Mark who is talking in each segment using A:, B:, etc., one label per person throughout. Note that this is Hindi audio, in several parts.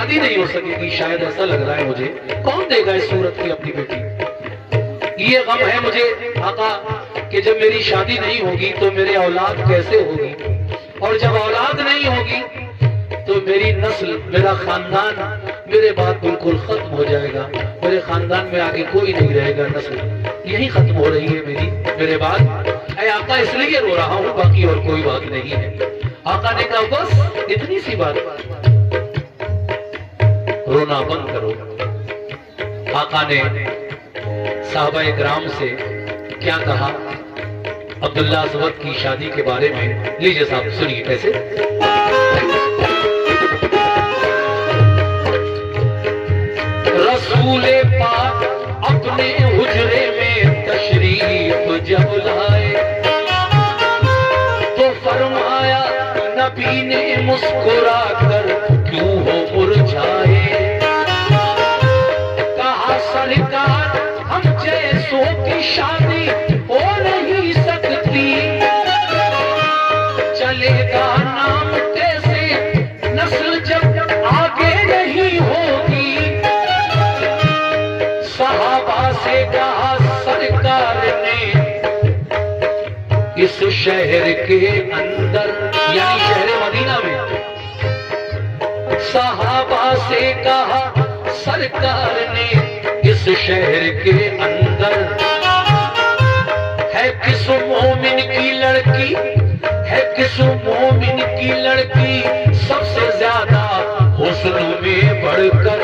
A: शादी नहीं हो सकेगी, शायद ऐसा लग रहा है मुझे। कौन देगा इस सूरत की अपनी बेटी? ये गम है मुझे आका कि जब मेरी शादी नहीं होगी तो मेरे औलाद कैसे होगी, और जब औलाद नहीं होगी तो मेरी नस्ल, मेरा खानदान मेरे बाद बिल्कुल खत्म हो जाएगा। मेरे खानदान में आगे कोई नहीं रहेगा, नस्ल यही खत्म हो रही है मेरी, मेरे बाद। ऐ आका इसलिए रो रहा हूँ, बाकी और कोई बात नहीं है। आका ने कहा बस इतनी सी बात, रोना बंद करो। आका ने साहबा इकराम से क्या कहा अब्दुल्ला अस्वद की शादी के बारे में, लीजिए साहब सुनिए कैसे। रसूले पाक अपने हुजरे में तशरीफ जब लाए तो फरमाया नबी ने मुस्कुरा कर क्यों हो मुरझाए। कहा सरकार हम जैसों की शादी हो नहीं सकती, चलेगा नाम कैसे नस्ल जब आगे नहीं होगी। सहाबा से कहा सरकार ने इस शहर के अंदर, यानी शहर मदीना में, सहाबा से कहा सरकार ने इस शहर के अंदर है किस मोमिन की लड़की, है किस मोमिन की लड़की सबसे ज्यादा हुस्न में बढ़कर।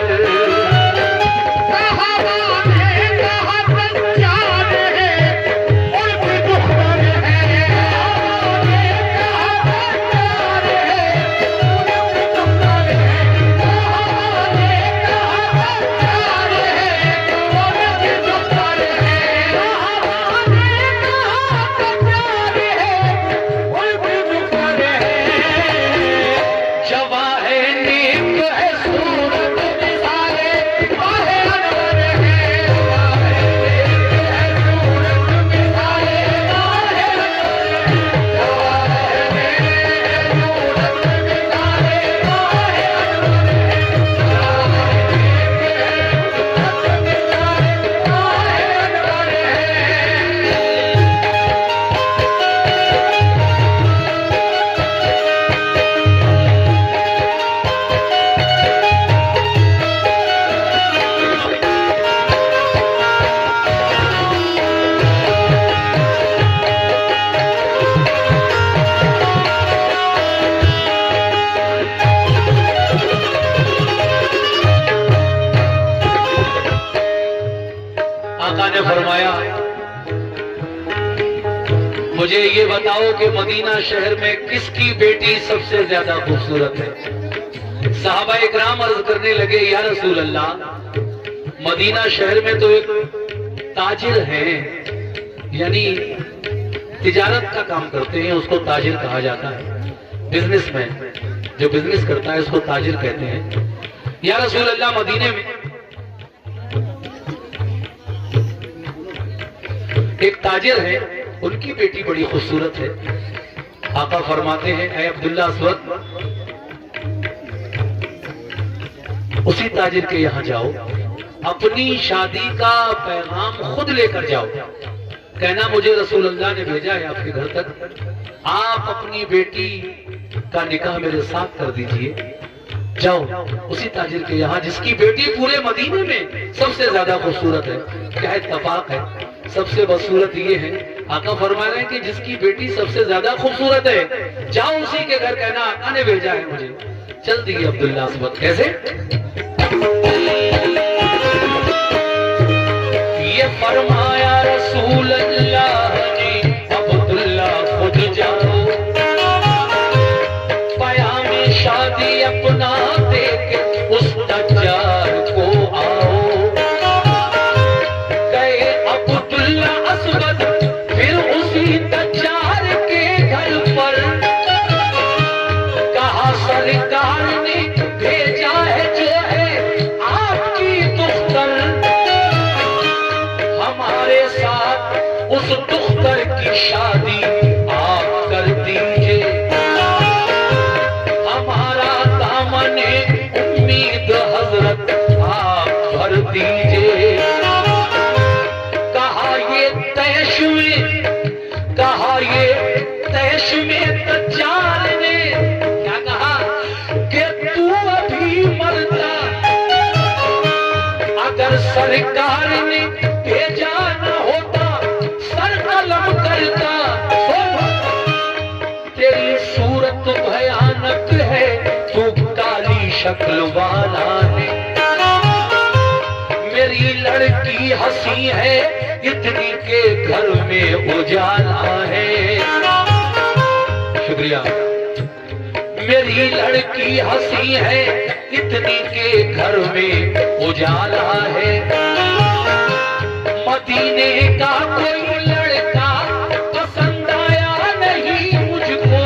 A: फरमाया मुझे ये बताओ कि मदीना शहर में किसकी बेटी सबसे ज्यादा खूबसूरत है। साहबा इकराम अर्ज करने लगे या रसूल अल्लाह, मदीना शहर में तो एक ताजिर है, यानी तिजारत का काम करते हैं, उसको ताजिर कहा जाता है। बिजनेसमैन जो बिजनेस करता है उसको ताजिर कहते हैं। या रसूल अल्लाह, मदीने में एक ताजिर है, उनकी बेटी बड़ी खूबसूरत है। आका फरमाते हैं ऐ अब्दुल्ला अस्वद, उसी ताजिर के यहाँ जाओ, अपनी शादी का पैगाम खुद लेकर जाओ, कहना मुझे रसूल अल्लाह ने भेजा है आपके घर तक, आप अपनी बेटी का निकाह मेरे साथ कर दीजिए। जाओ उसी ताजिर के यहाँ जिसकी बेटी पूरे मदीने में सबसे ज्यादा खूबसूरत है। क्या इत्तफाक है, सबसे बदसूरत ये है। आका फरमा रहे हैं कि जिसकी बेटी सबसे ज्यादा खूबसूरत है, जाओ उसी के घर, कहना आका ने भेजा है मुझे। चल दिए अब्दुल्ला अस्वद। कैसे? ये फरमाया रसूल अल्लाह ने, अब्दुल्ला खुद जाओ, पयामे शादी अपना देके उस दज्जाल को आओ। गए अब्दुल्ला अस्वद फिर उसी दज्जाल के घर पर, कहा सरकार ने भेजा है जो है आपकी दुख्तर, हमारे साथ उस दुख्तर की शादी आप कर दीजिए। हमारा दामन उम्मीद शक्ल वाला ने, मेरी लड़की हंसी है इतनी के घर में उजाला है। शुक्रिया। मेरी लड़की हंसी है इतनी के घर में उजाला है। मदीने का कोई लड़का पसंद आया नहीं मुझको,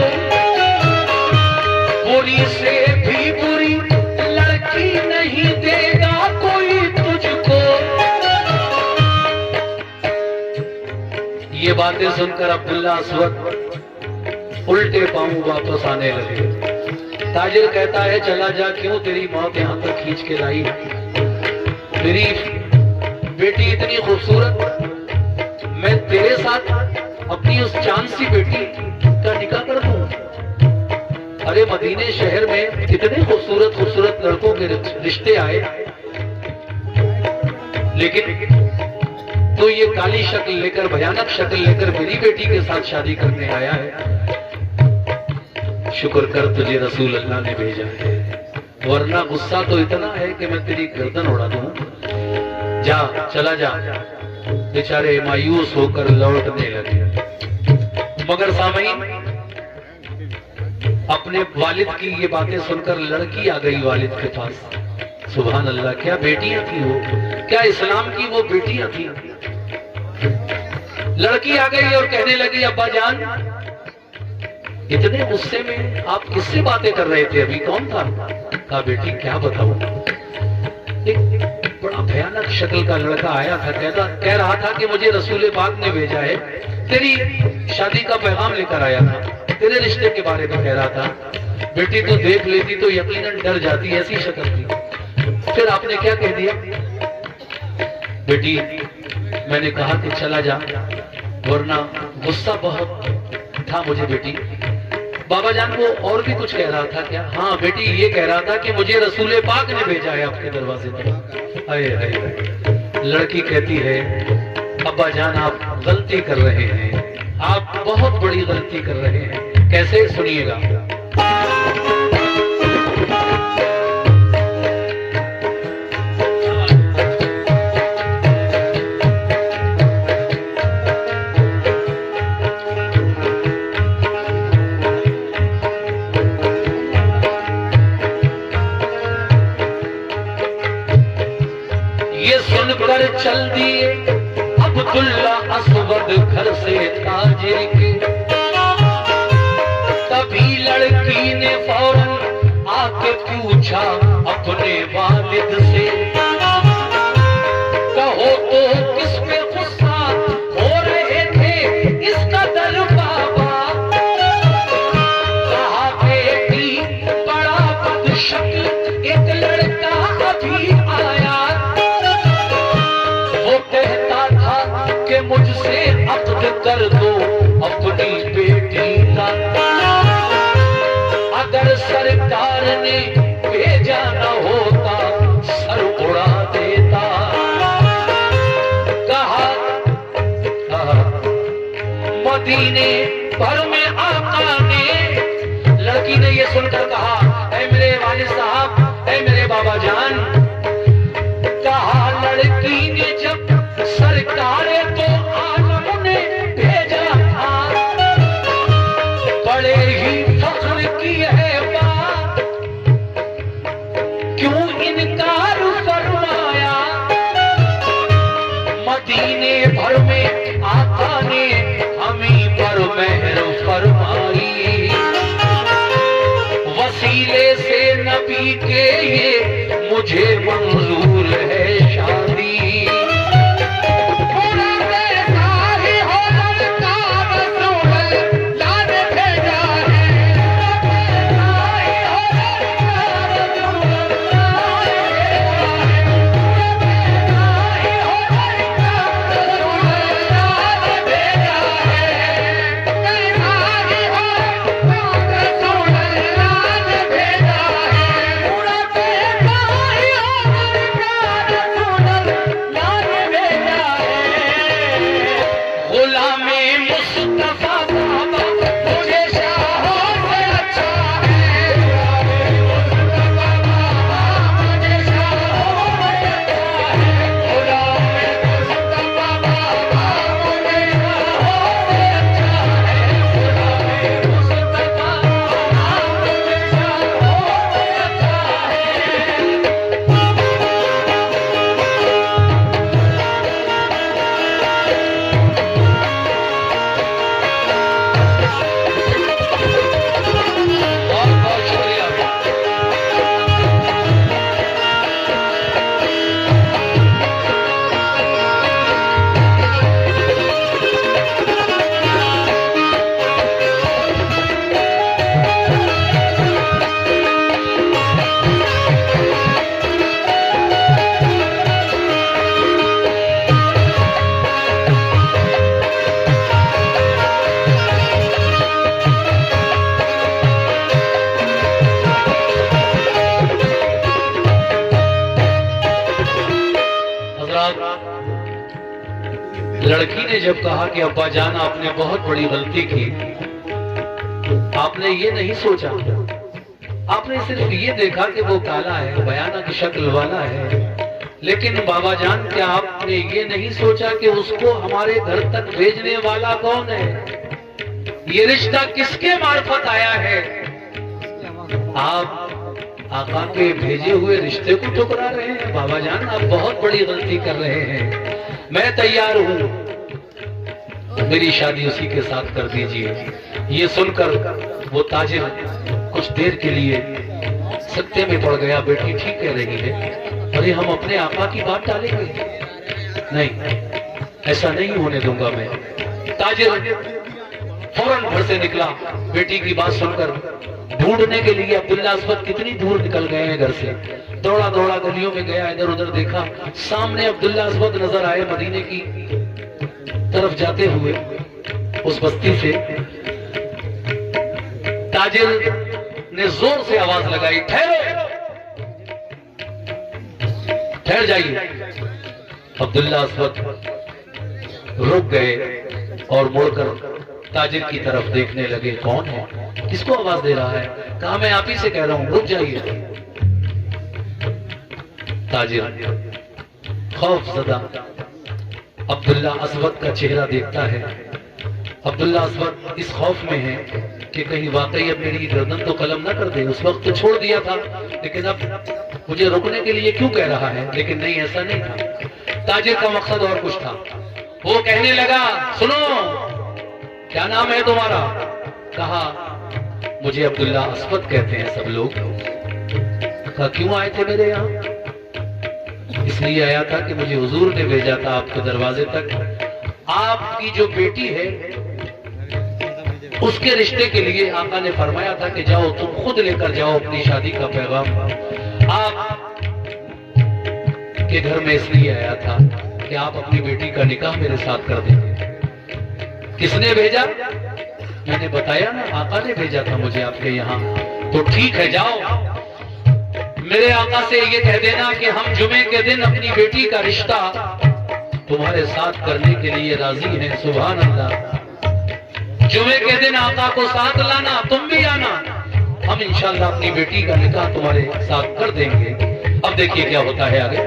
A: बुरी से भी बुरी लड़की नहीं देगा कोई तुझको। ये बातें सुनकर अब्दुल्ला अस्वद उल्टे पांव वापस आने लगे। ताजिर कहता है चला जा, क्यों तेरी मौत यहां तक खींच के लाई? मेरी बेटी इतनी खूबसूरत, मैं तेरे साथ अपनी उस चांद सी बेटी का निकाह कर दूं? अरे मदीने शहर में कितने खूबसूरत खूबसूरत लड़कों के रिश्ते आए, लेकिन तो ये काली शक्ल लेकर, भयानक शक्ल लेकर मेरी बेटी के साथ शादी करने आया है। शुक्र कर तुझे रसूल अल्लाह ने भेजा है, वरना गुस्सा तो इतना है कि मैं तेरी गर्दन उड़ा दूं। जा, चला जा। बेचारे मायूस होकर लौटने लगे। मगर सामईन, अपने वालिद की ये बातें सुनकर लड़की आ गई वालिद के पास। सुभान अल्लाह, क्या बेटियां थी वो, क्या इस्लाम की वो बेटियां थी। लड़की आ गई और कहने लगी अब्बा जान, इतने गुस्से में आप किससे बातें कर रहे थे अभी, कौन था? कहा बेटी क्या बताऊं, एक बड़ा भयानक शक्ल का लड़का आया था, कह रहा था कि मुझे रसूल पाक ने भेजा है, तेरी शादी का पैगाम लेकर आया था, तेरे रिश्ते के बारे में कह रहा था। बेटी तो देख लेती तो यकीनन डर जाती, ऐसी शक्ल थी। फिर आपने क्या कह दिया? बेटी मैंने कहा कि चला जा, वरना गुस्सा बहुत था मुझे बेटी। बाबा जान वो और भी कुछ कह रहा था क्या? हाँ बेटी, ये कह रहा था कि मुझे रसूल पाक ने भेजा है आपके दरवाजे पर। अरे लड़की कहती है अब्बा जान आप गलती कर रहे हैं, आप बहुत बड़ी गलती कर रहे हैं। कैसे? सुनिएगा। सुनकर चल दिए अब्दुल्ला अस्वद घर से ताजिर के। तभी लड़की ने फौरन आके पूछा अपने वालिद से, कहो तो किस पे गुस्सा हो रहे थे इसका दर बाबा? कहा बेटी बड़ा बदशक्ल एक लड़का अभी आया, कि मुझसे अक़्द कर दो अपनी बेटी का। अगर सरकार ने भेजा न होता सर उड़ा देता। कहा मदीने भर में आका ने, लड़की ने ये सुनकर कहा ऐ मेरे वालिद साहब, ऐ मेरे बाबा जान, कहा लड़की ने जब सरकार तो आलम ने भेजा था, बड़े ही फख्र की है बात, क्यों इनकार फरमाया? मदीने भर में आका ने हमी पर मेहर फरमाई, वसीले से नबी के ये मुझे मंजूर है शादी। लड़की ने जब कहा कि अब्बा जान आपने बहुत बड़ी गलती की, आपने ये नहीं सोचा, आपने सिर्फ ये देखा कि वो काला है, भयानक शक्ल वाला है, लेकिन बाबा जान क्या आपने ये नहीं सोचा कि उसको हमारे घर तक भेजने वाला कौन है? ये रिश्ता किसके मार्फत आया है? आप आका के भेजे हुए रिश्ते को ठुकरा रहे हैं। बाबा जान आप बहुत बड़ी गलती कर रहे हैं, मैं तैयार हूं, मेरी शादी उसी के साथ कर दीजिए। ये सुनकर वो ताजिर कुछ देर के लिए सत्ते में पड़ गया। बेटी ठीक कह रही है, अरे हम अपने आका की बात टालेंगे? नहीं, ऐसा नहीं होने दूंगा मैं। ताजिर फौरन घर से निकला, बेटी की बात सुनकर ढूंढने के लिए। अब्दुल्ला अस्वद कितनी दूर निकल गए हैं घर से, दौड़ा दौड़ा गलियों में गया, इधर उधर देखा, सामने अब्दुल्ला अस्वद नजर आए मदीने की तरफ जाते हुए उस बस्ती से। ताजिर ने जोर से आवाज लगाई, ठहरो, ठहर जाइए। अब्दुल्ला अस्वद रुक गए और मुड़कर ताजिर की तरफ देखने लगे। कौन है, किसको आवाज दे रहा है? कहा मैं आप ही से कह रहा हूं, रुक जाइए। ताजिर खौफज़दा अब्दुल्ला अस्वद का चेहरा देखता है। अब्दुल्ला अस्वद इस खौफ में है कि कहीं वाकई अब मेरी गर्दन तो कलम न कर दे। उस वक्त तो छोड़ दिया था, लेकिन अब मुझे रोकने के लिए क्यों कह रहा है? लेकिन नहीं, ऐसा नहीं था। ताजिर का मकसद और कुछ था। वो कहने लगा, सुनो, क्या नाम है तुम्हारा? कहा मुझे अब्दुल्ला अस्वद कहते हैं सब लोग। कहा क्यों आए थे मेरे यहाँ? इसलिए आया था कि मुझे हुजूर ने भेजा था आपके दरवाजे तक। आपकी जो बेटी है उसके रिश्ते के लिए आका ने फरमाया था कि जाओ, तुम खुद लेकर जाओ अपनी शादी का पैगाम। आप के घर में इसलिए आया था कि आप अपनी बेटी का निकाह मेरे साथ कर दें। किसने भेजा? मैंने बताया ना, आका ने भेजा था मुझे आपके यहाँ। तो ठीक है, जाओ, मेरे आका से ये कह देना कि हम जुमे के दिन अपनी बेटी का रिश्ता तुम्हारे साथ करने के लिए राजी हैं। सुभान अल्लाह। जुमे के दिन आका को साथ लाना, तुम भी आना, हम इंशाअल्लाह अपनी बेटी का निकाह तुम्हारे साथ कर देंगे। अब देखिए क्या होता है आगे।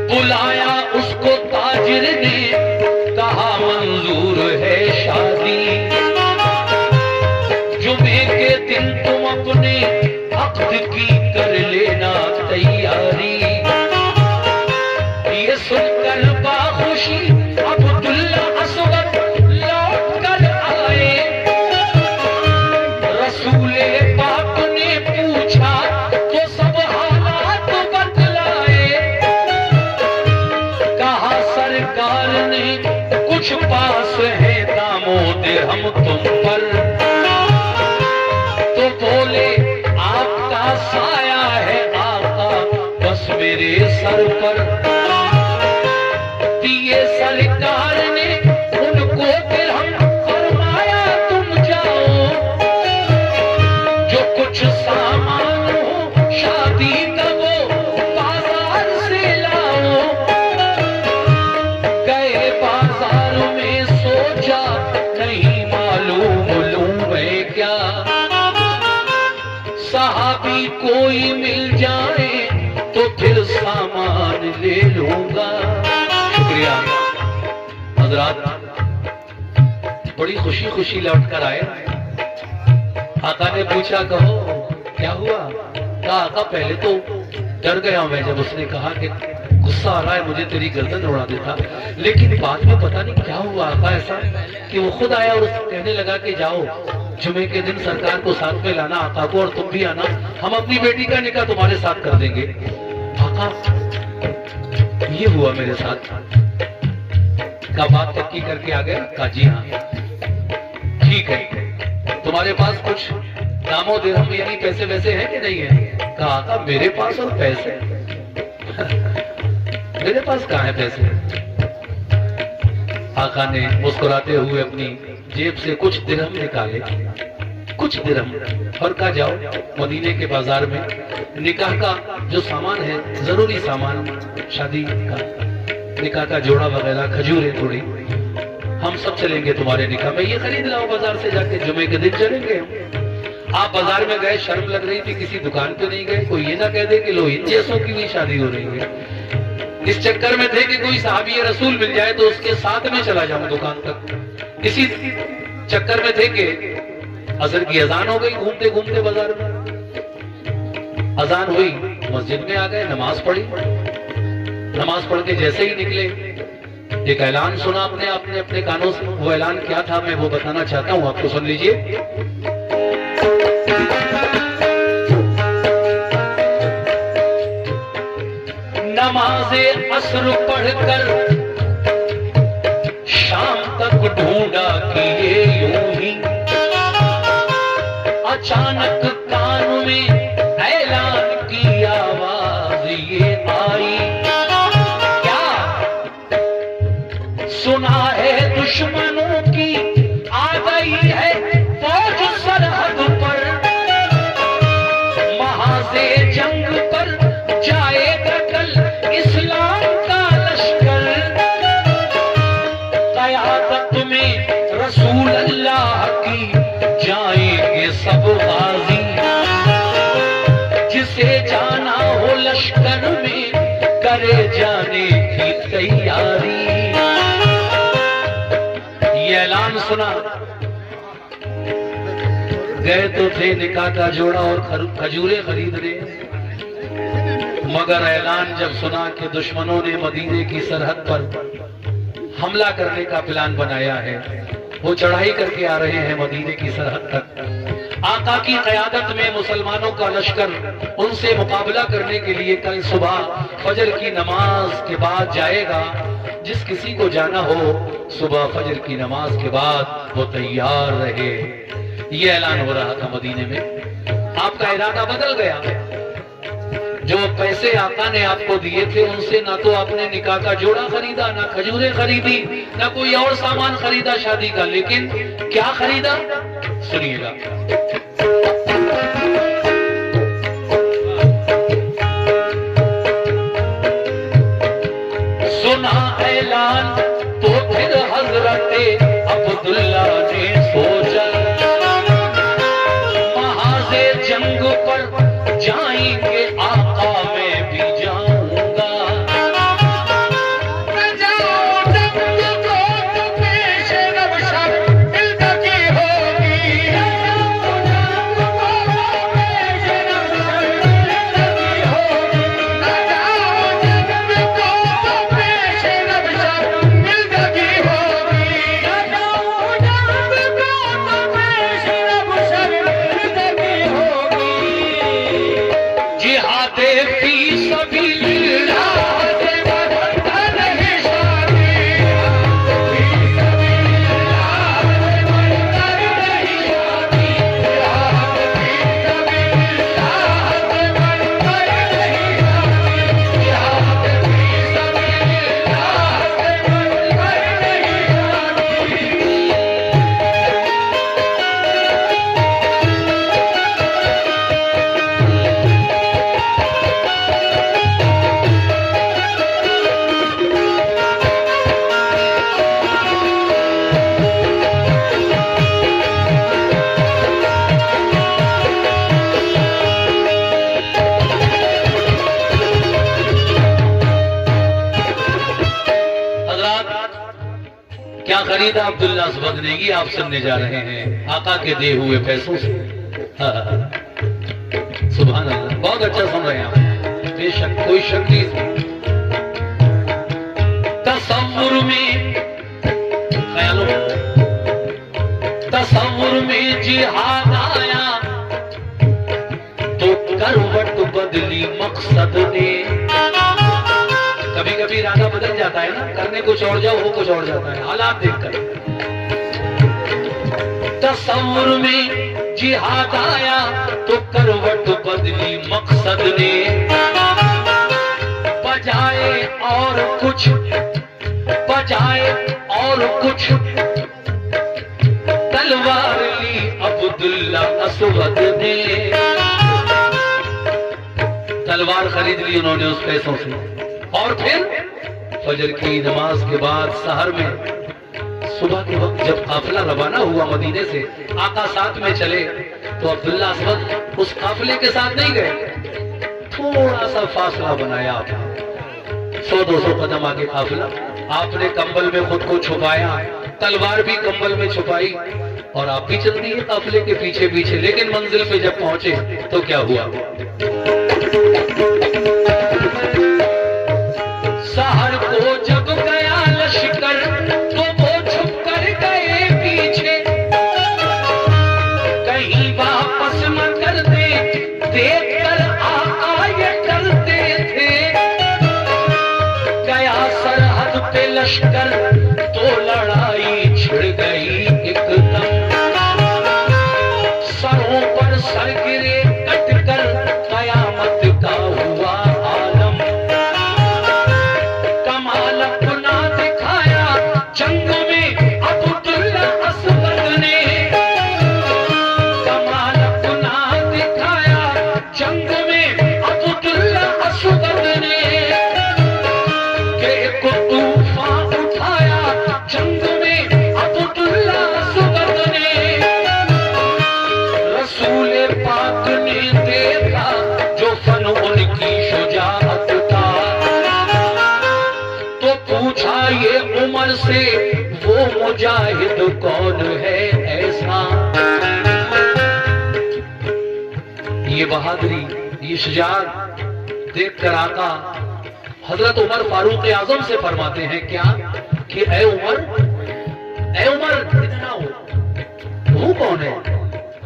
A: बुलाया उसको ताजिर ने, कहा मंजूर है शादी। जुमे के दिन तुम अपने अक़्द की कर लेना तैयारी। ये सुनकर बाखुशी अब्दुल्ला अस्वद लौट कर आए। रसूले पाक ने पूछा तो सब हालात बतलाए। कहा सरकार ने कुछ पास है दामोद हम तुम पर। तो बोले आपका साया है आका बस मेरे सर पर। दिए सरकार ने उनको फिर हम फरमाया तुम जाओ, जो कुछ सामान हो शादी का वो बाजार से लाओ। गए बाजार में, सोचा नहीं मालूम लूं मैं क्या। सहाबी कोई मिल जाए तो फिर सामान ले लूंगा। शुक्रिया हजरात, बड़ी खुशी खुशी लौट कर आए। आका ने पूछा कहो क्या हुआ? कहा आका पहले तो डर गया मैं जब उसने कहा कि गुस्सा आ रहा है मुझे तेरी गर्दन उड़ा देता, लेकिन बाद में पता नहीं क्या हुआ आका ऐसा कि वो खुद आया और कहने लगा कि जाओ जुमे के दिन सरकार को साथ में लाना, आका को, और तुम भी आना, हम अपनी बेटी का निकाह तुम्हारे साथ कर देंगे। आका ये हुआ मेरे साथ। का बात पक्की करके आ गए? कहा जी हाँ ठीक है, तुम्हारे पास कुछ दामो दिरहम यानी पैसे वैसे हैं कि नहीं है? कहा आका मेरे पास और पैसे मेरे पास कहाँ है पैसे? आका ने मुस्कुराते हुए अपनी जेब से कुछ दिरहम निकाले कुछ दिरहम और का जाओ मदीने के बाजार में निकाह का जो सामान है, जरूरी सामान शादी का, निकाह का जोड़ा वगैरह, खजूरें थोड़ी, हम सब चलेंगे तुम्हारे निकाह में, ये खरीद लाओ बाजार से जाके, जुमे के दिन चलेंगे हम। आप बाजार में गए, शर्म लग रही थी, किसी दुकान पे नहीं गए, कोई ये ना कह दे कि लो इन जैसों की भी शादी हो रही है। इस चक्कर में थे कि कोई सहाबी रसूल मिल जाए तो उसके साथ में चला जाऊं दुकान तक। इसी चक्कर में थे कि असर की अजान हो गई, घूमते घूमते बाजार में अजान हुई, मस्जिद में आ गए, नमाज पढ़ी। नमाज पढ़ के जैसे ही निकले, एक ऐलान सुना आपने अपने कानों से। वो ऐलान क्या था मैं वो बताना चाहता हूं, आपको सुन लीजिए। नमाज़े असर पढ़कर शाम तक ढूंढा कि ये यूं ही, अचानक कान में ऐलान की आवाज ये आई, क्या सुना है दुश्मनों की आ गई है फौज सरहद पर, महाज़े जंग पर जाएगा कल इस्लाम का लश्कर, क़यादत में रसूल अल्लाह की जाएंगे सब गाजी, जिसे जाना हो लश्कर में करे जाने की तैयारी। ये ऐलान सुना, गए तो थे निकाह का जोड़ा और खजूरें खरीदने, मगर ऐलान जब सुना कि दुश्मनों ने मदीने की सरहद पर हमला करने का प्लान बनाया है, वो चढ़ाई करके आ रहे हैं मदीने की सरहद तक, आका की क़यादत में मुसलमानों का लश्कर उनसे मुकाबला करने के लिए कल सुबह फजर की नमाज के बाद जाएगा। जिस किसी को जाना हो सुबह फजर की नमाज के बाद वो तैयार रहे। ये ऐलान हो रहा था मदीने में। आपका इरादा बदल गया। जो पैसे आका ने आपको दिए थे उनसे ना तो आपने निकाह का जोड़ा खरीदा, ना खजूरें खरीदी, ना कोई और सामान खरीदा शादी का, लेकिन क्या खरीदा सुनिएगा। सुना ऐलान तो फिर हजरते अब्दुल्ला ने सोचा, महाज़े जंग पर जाएंगे आका मैं भी जाऊंगा, मैं जाऊं जंग को तो पेश नवशर जिंदगी होगी, जंग को तो पेश नवशर जिंदगी होगी, मैं जाऊं जंग को तो पेश नवशर जिंदगी होगी, मैं जाऊं जंग को तो पेश नवशर जिंदगी होगी। जिहादे फी सबीलिल्लाह नहीं शादी, फी सबीलिल्लाह नहीं शादी, जिहाद फी सबीलिल्लाह नहीं शादी, जिहाद फी सबीलिल्लाह नहीं शादी। क्या खरीदा अब्दुल्ला सुबगनेगी आप सुनने जा रहे हैं आका के दिए हुए पैसों से। सुभान अल्लाह, बहुत अच्छा सुन रहे हैं आप, बेशक कोई शक नहीं। तसव्वुर में, ख्यालों में, तसव्वुर में जिहाद आया तो करवट बदली मकसद ने। कभी कभी इरादा बदल जाता है ना, करने कुछ और जाओ वो कुछ और जाता है, हालात देखकर। तसव्वुर में जिहाद आया तो करवट बदली मकसद ने, बजाए और कुछ, बजाए और कुछ तलवार ली अब्दुल्ला तलवार खरीद ली उन्होंने उस पैसों से। और फिर फजर की नमाज के बाद सहर में सुबह के वक्त जब काफिला रवाना हुआ मदीने से, आका साथ में चले, तो अब्दुल्ला अस्वद उस काफिले के साथ नहीं गए, थोड़ा सा फासला बनाया, 100-200 कदम आगे काफिला। आपने कंबल में खुद को छुपाया, तलवार भी कंबल में छुपाई, और आप भी चल दिए काफिले के पीछे पीछे। लेकिन मंजिल पे जब पहुंचे तो क्या हुआ? सहर को जब गया लश्कर तो वो छुप कर गए पीछे, कहीं वापस न कर दे, देख कर आका ये करते थे। गया सरहद पे लश्कर तो लड़ाई छिड़ गई एकदम, सरों पर सर गिरे कट कर, कयामत का हुआ आलम। कमाल अपना दिखाया जंग में अब्दुल्ला अस्वद ने, कमाल अपना दिखाया जंग में अब्दुल्ला अस्वद ने, के एक तूफान उठाया जंग में अब्दुल्ला अस्वद ने। रसूल पाक ने देखा जो फन उनकी शुजाअत था, तो पूछा ये उमर से वो मुजाहिद कौन है ऐसा। ये बहादुरी, ये शुजाअत देख कर आका हजरत उमर फारूक आजम से फरमाते हैं क्या कि ऐ उमर इधर आओ, वो कौन है?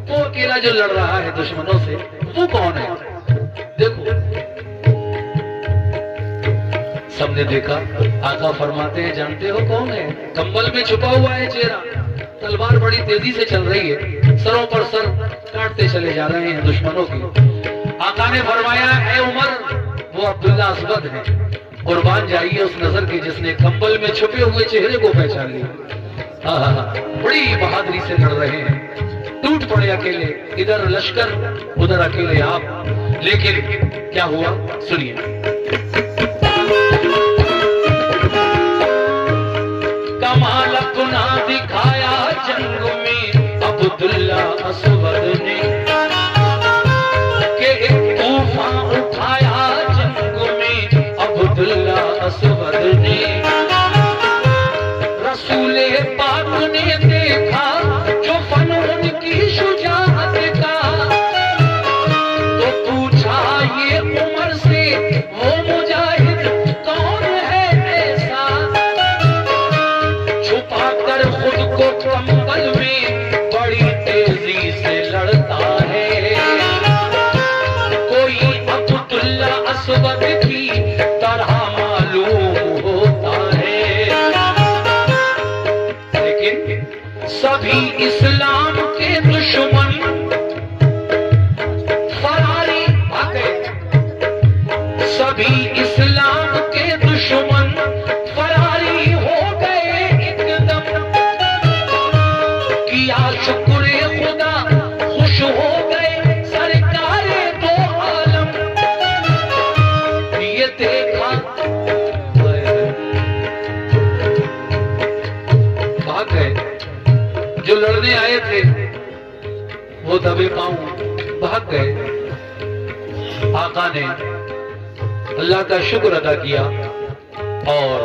A: वो अकेला जो लड़ रहा है दुश्मनों से, वो कौन है? देखो, सबने देखा। आका फरमाते हैं जानते हो कौन है? कंबल में छुपा हुआ है चेहरा, तलवार बड़ी तेजी से चल रही है, सरों पर सर काटते चले जा रहे हैं दुश्मनों की। आका ने फरमाया ऐ उमर, वो अब्दुल्ला अस्वद है, कुर्बान जाइए उस नजर के जिसने कंबल में छुपे हुए चेहरे को पहचान लिया। बड़ी बहादुरी से लड़ रहे हैं, टूट पड़े अकेले, इधर लश्कर उधर अकेले आप। लेकिन क्या हुआ सुनिए। कमाल अपना दिखाया जंग में अब्दुल्ला अस्वद ने, के एक तूफान उठाया जंग में अब्दुल्ला अस्वद ने। रसूले पाक ने देखा जो फन उनकी शुजाअत का, तो पूछा ये उमर से वो मुजाहिद कौन है ऐसा। छुपा कर खुद को कंबल में बड़ी तेजी से लड़ता है, कोई अब्दुल्ला अस्वद की तरह मालूम होता है। लेकिन सभी इस्लाम के दुश्मन फरारी भागे, सभी इस्लाम के दुश्मन फरारी हो गए एकदम। किया शुक्र खुदा खुश हो गए सरकारे दो आलम। ये देखा भाग गए, जो लड़ने आए थे वो दबे पांव भाग गए। आका ने अल्लाह का शुक्र अदा किया और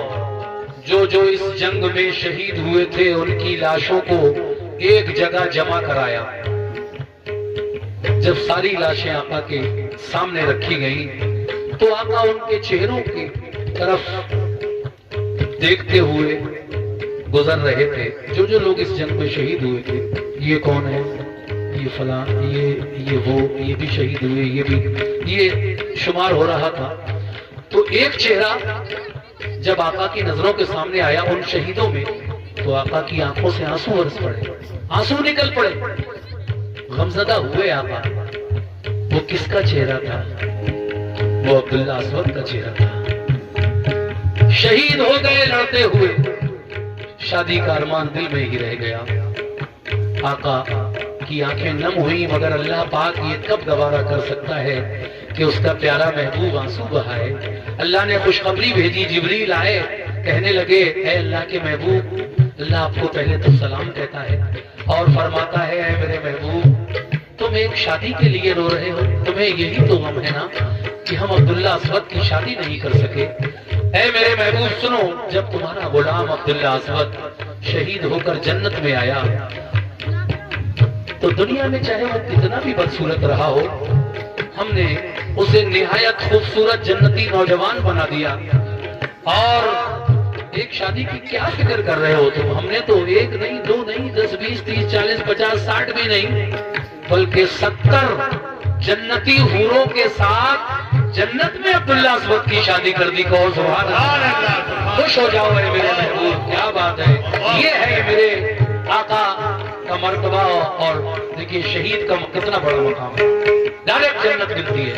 A: जो जो इस जंग में शहीद हुए थे उनकी लाशों को एक जगह जमा कराया। जब सारी लाशें आका के सामने रखी गई तो आका उनके चेहरों की तरफ देखते हुए गुजर रहे थे। जो जो लोग इस जंग में शहीद हुए थे, ये कौन है, ये फला, ये वो, ये भी शहीद हुए, ये भी, ये शुमार हो रहा था। तो एक चेहरा जब आका की नजरों के सामने आया उन शहीदों में, तो आका की आंखों से आंसू बरस पड़े, आंसू निकल पड़े, गमजदा हुए आका। वो किसका चेहरा था? वो अब्दुल्ला अस्वद का चेहरा था। शहीद हो गए लड़ते हुए, शादी का अरमान दिल में ही रह गया। आका की आंखें नम हुई, मगर अल्लाह पाक ये कब गवारा कर सकता है कि उसका प्यारा महबूब आंसू बहाए। अल्लाह ने खुशखबरी भेजी, जिब्रील आए, कहने लगे ऐ अल्लाह के महबूब, अल्लाह आपको पहले तो सलाम कहता है और फरमाता है ऐ मेरे महबूब, तुम एक शादी के लिए रो रहे हो, तुम्हें यही तो गम है ना कि हम अब्दुल्ला असवद की शादी नहीं कर सके। ऐ मेरे महबूब सुनो, जब तुम्हारा गुलाम अब्दुल्ला असवद शहीद होकर जन्नत में आया तो दुनिया में चाहे वो कितना भी बदसूरत रहा हो, हमने उसे निहायत खूबसूरत जन्नती नौजवान बना दिया। और एक शादी की क्या फिक्र कर रहे हो तुम? हमने तो एक नहीं, दो नहीं, 10, 20, 30, 40, 50, 60 भी नहीं, बल्कि 70 जन्नती हूरों के साथ जन्नत में अब्दुल्ला असवद की शादी कर दी। कहो सुभान अल्लाह। खुश हो जाओ है मेरे महबूब, क्या बात है। ये है मेरे आका का मर्तबा। और देखिए शहीद का कितना बड़ा मकाम है, डायरेक्ट जन्नत मिलती है।